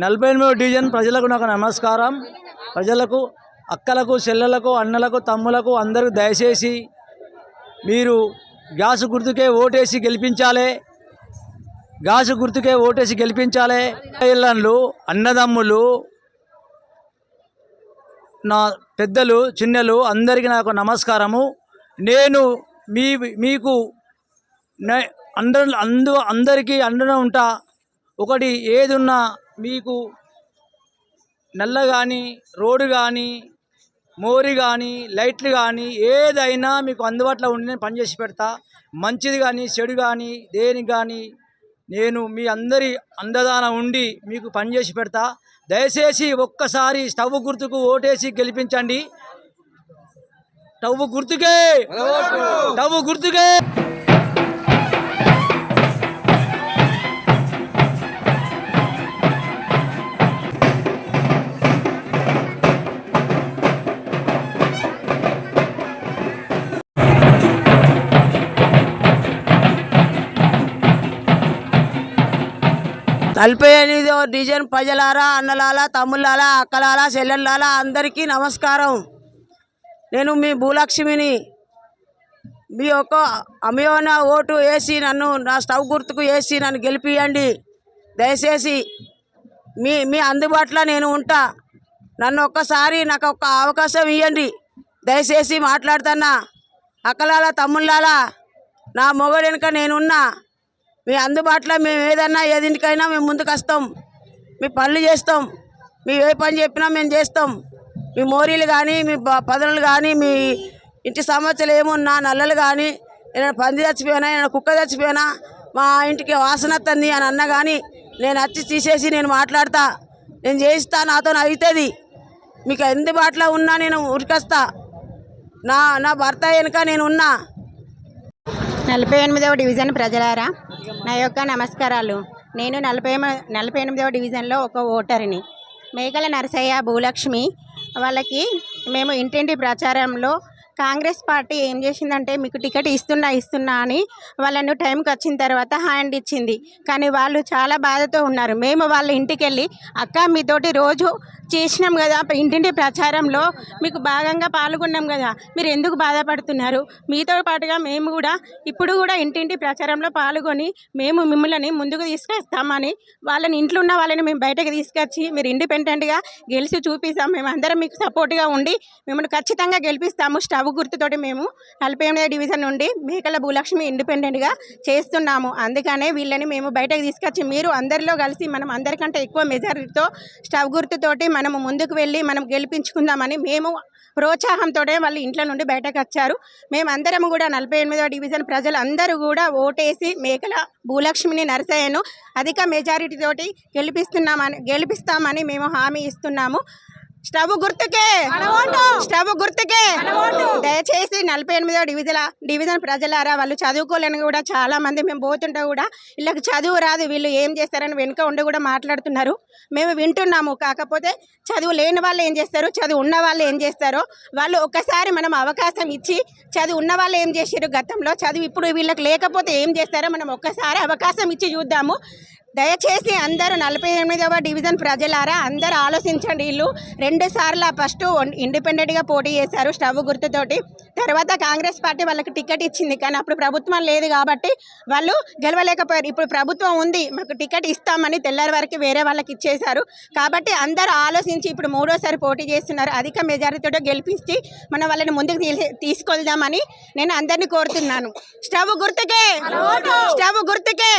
48వ division ప్రజలకు నాకు నమస్కారం. ప్రజలకు, అక్కలకు, చెల్లెలకు, అన్నలకు, తమ్ములకు అందరూ దయచేసి మీరు గ్యాస్ గుర్తుకే ఓటేసి గెలిపించాలి. గ్యాస్ గుర్తుకే ఓటేసి గెలిపించాలి. ఇళ్ళండ్లు, అన్నదమ్ములు, నా పెద్దలు, చిన్నలు అందరికీ నాకు నమస్కారము. నేను మీకు అందరికీ అండగా ఉంటా. ఒకటి ఏదున్నా మీకు నల్ల కానీ, రోడ్డు కానీ, మోరి కానీ, లైట్లు కానీ ఏదైనా మీకు అందుబాటులో ఉండి నేను పనిచేసి పెడతా. మంచిది కానీ, చెడు కానీ, దేనికి కానీ నేను మీ అందరి అండదాన ఉండి మీకు పనిచేసి పెడతా. దయచేసి ఒక్కసారి స్టవ్ గుర్తుకు ఓటేసి గెలిపించండి. స్టవ్ గుర్తుకే, స్టవ్ గుర్తుకే. నలభై ఎనిమిదవ డివిజన్ ప్రజలారా, అన్నలాల, తమ్ముళ్ళాలా, అక్కలాల, చెల్లెళ్ళాలా అందరికీ నమస్కారం. నేను మీ భూలక్ష్మిని. మీ యొక్క అమోఘ ఓటు వేసి నన్ను నా స్టవ్ గుర్తుకు వేసి నన్ను గెలిపియండి. దయచేసి మీ అందుబాటులో నేను ఉంటా. నన్ను ఒక్కసారి నాకు ఒక అవకాశం ఇవ్వండి. దయచేసి మాట్లాడుతున్నా. అక్కలాల, తమ్ముళ్ళాలా, నా మొగడు వెనుక నేనున్నా. మీ అందుబాటులో మేము ఏదన్నా ఏదింటికైనా మేము ముందుకు వస్తాం. మీ పనులు చేస్తాం. మేము ఏ పని చెప్పినా మేము చేస్తాం. మీ మోరీలు కానీ, మీ పదనులు కానీ, మీ ఇంటి సమస్యలు ఏమున్నా, నల్లలు కానీ, ఏదైనా పంది చచ్చిపోయినా, ఏదైనా కుక్క చచ్చిపోయినా, మా ఇంటికి వాసన వస్తుంది అని అన్నా కానీ నేను వచ్చి తీసేసి నేను మాట్లాడతా. నేను చేయిస్తా. నాతో అవుతుంది. మీకు అందుబాటులో ఉన్నా నేను ఉరికొస్తా. నా భర్త వెనుక నేను ఉన్నా. 48వ డివిజన్ ప్రజలారా, నా యొక్క నమస్కారాలు. నేను 48వ డివిజన్లో ఒక ఓటర్ని. మేకల నరసయ్య, భూలక్ష్మి వాళ్ళకి మేము ఇంటింటి ప్రచారంలో కాంగ్రెస్ పార్టీ ఏం చేసిందంటే మీకు టికెట్ ఇస్తున్నా అని వాళ్ళను టైంకి వచ్చిన తర్వాత హ్యాండ్ ఇచ్చింది. కానీ వాళ్ళు చాలా బాధతో ఉన్నారు. మేము వాళ్ళ ఇంటికి వెళ్ళి అక్క మీతోటి రోజు చేసినాం కదా, ఇంటింటి ప్రచారంలో మీకు భాగంగా పాల్గొన్నాం కదా, మీరు ఎందుకు బాధపడుతున్నారు? మీతో పాటుగా మేము కూడా ఇప్పుడు కూడా ఇంటింటి ప్రచారంలో పాల్గొని మేము మిమ్మల్ని ముందుకు తీసుకొస్తామని వాళ్ళని ఇంట్లో ఉన్న వాళ్ళని మేము బయటకు తీసుకొచ్చి మీరు ఇండిపెండెంట్గా గెలిచి చూపిస్తాం. మేము అందరం మీకు సపోర్ట్గా ఉండి మిమ్మల్ని ఖచ్చితంగా గెలిపిస్తాము. స్టవ్ గుర్తుతోటి మేము 48వ డివిజన్ నుండి మేకల భూలక్ష్మి ఇండిపెండెంట్గా చేస్తున్నాము. అందుకనే వీళ్ళని మేము బయటకు తీసుకొచ్చి మీరు అందరిలో కలిసి మనం అందరికంటే ఎక్కువ మెజారిటీతో స్టవ్ గుర్తుతోటి మనము ముందుకు వెళ్ళి మనం గెలిపించుకుందామని మేము ప్రోత్సాహంతో వాళ్ళు ఇంట్లో నుండి బయటకు వచ్చారు. మేమందరం కూడా 48వ డివిజన్ ప్రజలు అందరూ కూడా ఓటేసి మేకల భూలక్ష్మిని, నరసయ్యను అధిక మెజారిటీతోటి గెలిపిస్తామని మేము హామీ ఇస్తున్నాము. స్టవ్ గుర్తుకే, స్టవ్ గుర్తుకే. దయచేసి 48వ డివిజన్ ప్రజలారా, వాళ్ళు చదువుకోలేని కూడా చాలా మంది మేము పోతుంటే కూడా వీళ్ళకి చదువు రాదు, వీళ్ళు ఏం చేస్తారని వెనుక ఉండి కూడా మాట్లాడుతున్నారు. మేము వింటున్నాము. కాకపోతే చదువు లేని వాళ్ళు ఏం చేస్తారు, చదువు ఉన్న వాళ్ళు ఏం చేస్తారో వాళ్ళు ఒక్కసారి మనం అవకాశం ఇచ్చి, చదువు ఉన్న వాళ్ళు ఏం చేశారు గతంలో, చదువు ఇప్పుడు వీళ్ళకి లేకపోతే ఏం చేస్తారో మనం ఒక్కసారి అవకాశం ఇచ్చి చూద్దాము. దయచేసి అందరూ 48వ డివిజన్ ప్రజలారా అందరూ ఆలోచించండి. వీళ్ళు 2 సార్లు ఫస్ట్ ఇండిపెండెంట్గా పోటీ చేశారు స్టవ్ గుర్తుతోటి. తర్వాత కాంగ్రెస్ పార్టీ వాళ్ళకి టికెట్ ఇచ్చింది. కానీ అప్పుడు ప్రభుత్వం లేదు కాబట్టి వాళ్ళు గెలవలేకపోయారు. ఇప్పుడు ప్రభుత్వం ఉంది, మాకు టికెట్ ఇస్తామని తెల్లారి వరకు వేరే వాళ్ళకి ఇచ్చేశారు. కాబట్టి అందరూ ఆలోచించి ఇప్పుడు 3వసారి పోటీ చేస్తున్నారు. అధిక మెజారిటీతో గెలిపించి మనం వాళ్ళని ముందుకు తీసుకెళ్దామని నేను అందరినీ కోరుతున్నాను. స్టవ్ గుర్తుకే, స్టవ్ గుర్తుకే.